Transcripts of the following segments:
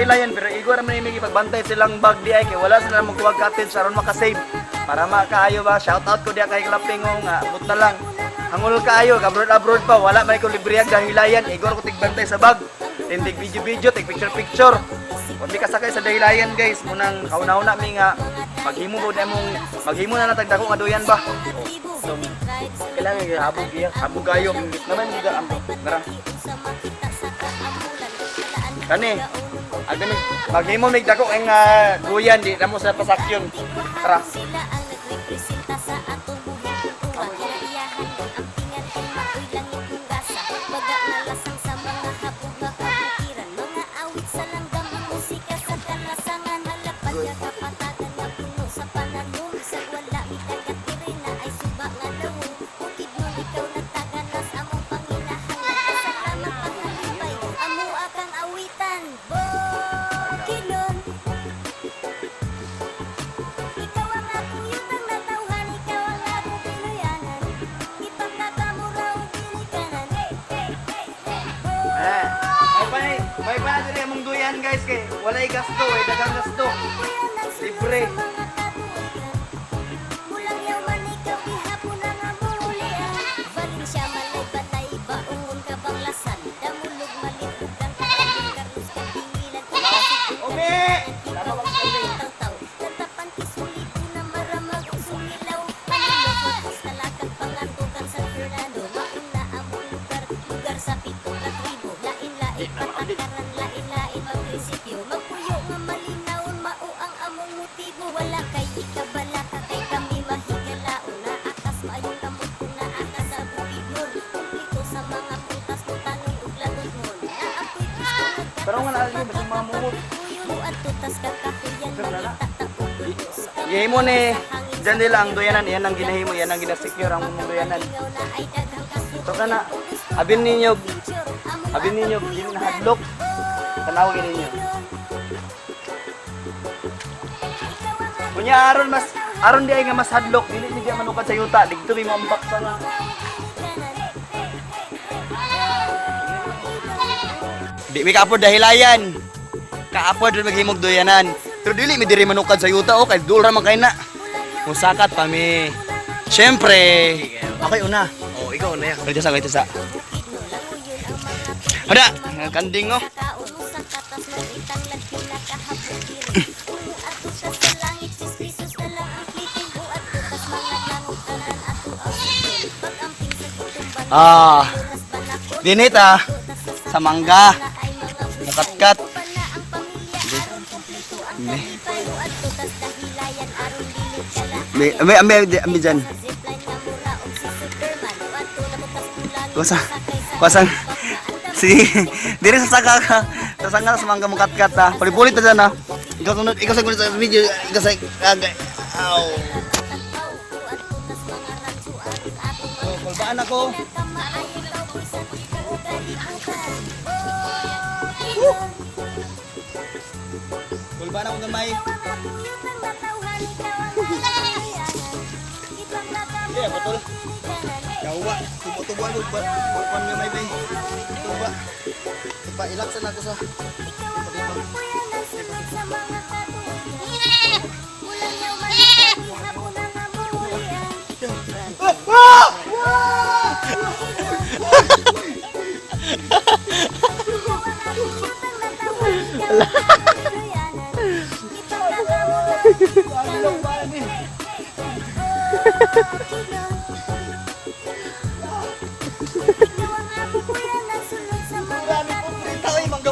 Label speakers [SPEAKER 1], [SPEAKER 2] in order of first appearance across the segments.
[SPEAKER 1] dahilayan pero igor man may pagbantay silang bag di ay kay wala sila magkuwag cottage aron maka-save. Para makaayo ba shout out ko diya kay Klapingo nga abot na lang. Hangul kaayo abroad pa wala man ko libreyag dahilayan igor ko tigbantay sa bag. Tindig video tig picture. Kung di ka sakay sa dahilayan guys munang kauna-una mi nga maghimo na natagdako nga duyan ba. So, kailangan habog kayo naman juga ang tara. Kani, maghimo mig dako ang duyan di namo sa pasakyon. Tara. May pa na among duyan guys kay walay gasto dagang gasto. Libre. Pero nga nalagay ba sa mga muhot? Gihimo ni dyan nila ang duyanan, yan ang ginahimo, yan ang ginasecure ang mga duyanan. Ito ka na, abin ninyo, ginahadlok, tanawagin ninyo. Kunya aron di ay nga mas hadlok, dili ni diya manukad sa yuta, digto may mambak sa nga. Di mi kaapod dahilayan. Kaapod rin maghimog doyanan. Pero dili mi diri manukad sa yuta o kay dulra man kay na. Musakat pa mi. Syempre, okay una. Oh, ikaw una ya. Dito sa. Ada, kanding oh. Dinita sa mangga. Mukatkat. Ambil dyan. Kuasang. Diri sa saka ka. Sa sanga sa mangga mukatkat ha. Pulit-pulit na dyan ha. Ikaw sa video. Ikaw sa kagay. Ow. Kulbaan ako. Kulbaan ako gamay. Yeah, betul. Jawa, tubo-tubuan ko ba? Bukan nga may bay. Tuba. Tuba ilaksan ako sa.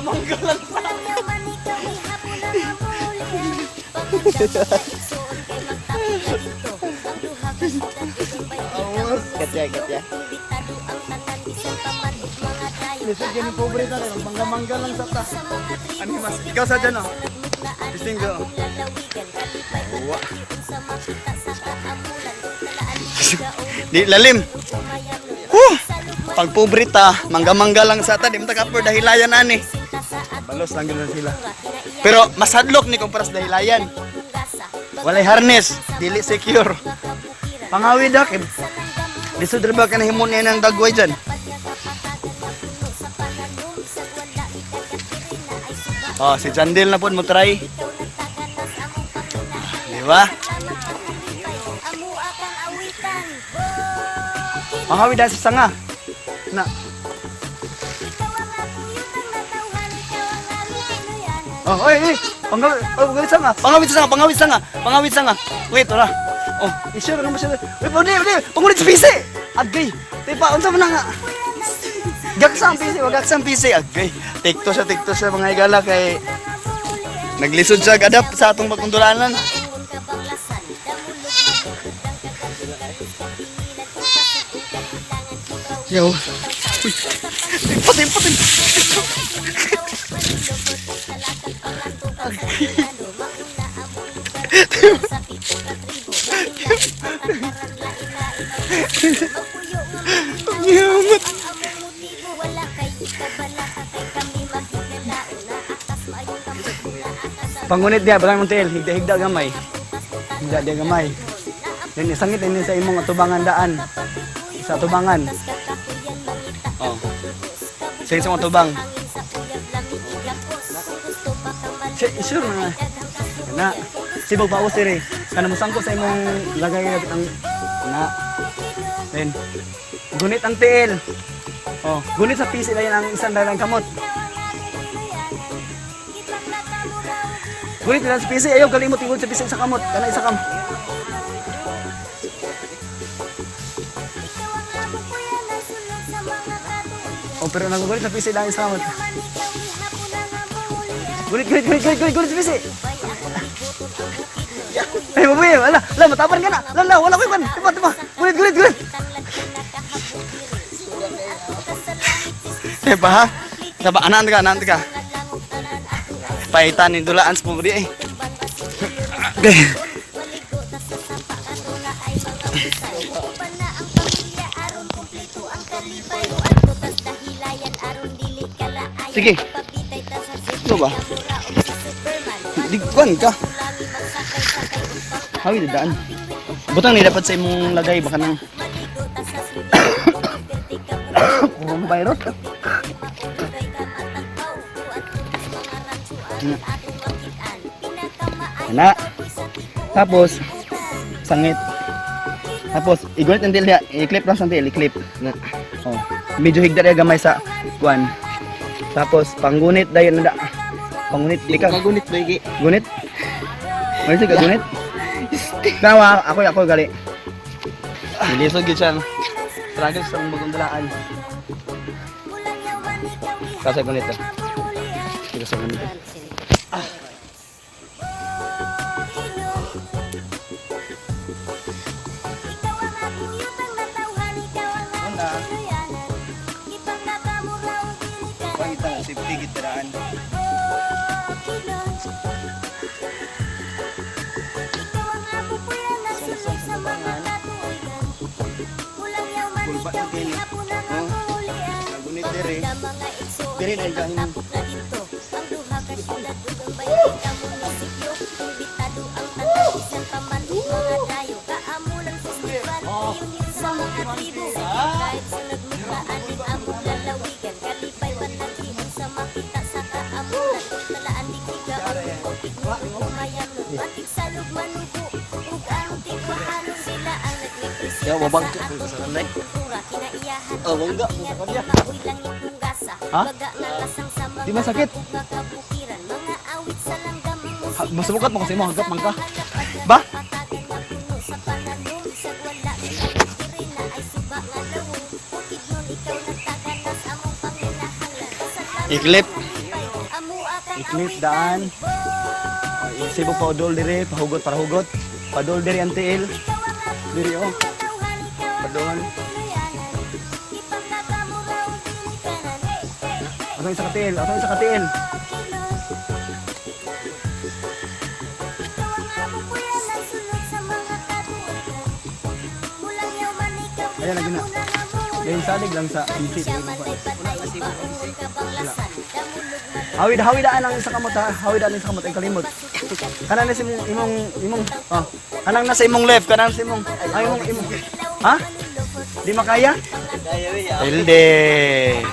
[SPEAKER 1] Mangga lang sa Katya. Lisod yan yung pobre na rin. Mangga lang sa ta. Ano mas? Ikaw sa dyan oh. Listing ko. Uwa. Di lalim. Pag pobre ta, mangga lang sa ta. Di mo takapur dahilayan ani. Balos lang gano'n sila. Pero mas hadlok ni kumpara sa dahilayan. Walay harness, dili secure. Pangawid dak. Lisod rin ba ka na himon niya ng dagway dyan? Oh, si Jandil na po mo try. Di ba? Pangawid na sa sanga. Na. Oh, oy. Pangawid sanga. Pangawid sanga. Wait, ora. Oh, isure na mo siya. Wait, pangulit sa PC. Agay. Tipa, unsa man nga. Gaksang PC. Agay. Tikto siya mga higala kay naglisod siya gadap sa atong pagkundulanan. Yo. Pating. Pangunit dia barang montel higda gamay. Higda dia gamay. Dan isangit ini sa imong atubangan daan. Sa atubangan. Oh. Sige sa atubang. Sure na. Na. Sibog paus dire. Kana mo sangko sa imong lagay ang na. Then gunit ang tiil. Oh, gunit sa PC lang ang isang dalang kamot. Gunit lang sa PC, ayaw kalimot tingod sa PC sa kamot. Kana isa kam. Oh, pero nagugulit sa PC lang sa kamot. Gulit sa PC. Ay, mabuhay. Ala, matapan ka na. Ala, wala ko iban. Tiba. Gulit. Diba ha? Diba, anan ka. Paitan ni dulaan sa pumuli eh. Sige. Ito ba? Digwan ka. Hawi daan. Butang ni dapat sa imong lagay baka nang coronavirus. Na. Tapos sangit. Tapos igunit ang dili, i-clip lang sa dili, i-clip. Oh, medyo higda ra gamay sa kuan. Tapos panggunit dayon na. Panggunit ikaw. Gunit ba iki? Gunit. May sige gunit. Nawa ako gali. Nilisod gid siya. Tragos sa magundulaan. Kasi gunit. Sige sa gunit. Safety gitaraan. Bulba na din. Oh. Nagunit dire. Dire na gahin. Ya, babang ka sa kanay. Oh, bangga sa kanya. Ha? Di masakit? Masubukat mo kasi mo, hagap man ka. Ba? Iklip daan. Sibok pa odol dire, pahugot. Padol dire ang tiil. Dire oh. Padol. Atong isa katil. Ayan lagi na. Dahil salig lang sa MC. Hawid-hawidaan ang isa kamot ha. Hawidaan ang isa kamot ay kalimot. Kanang nasa imong oh. Kanang nasa imong left, kanang nasa imong imong. Ha? Di makaya? Hilde.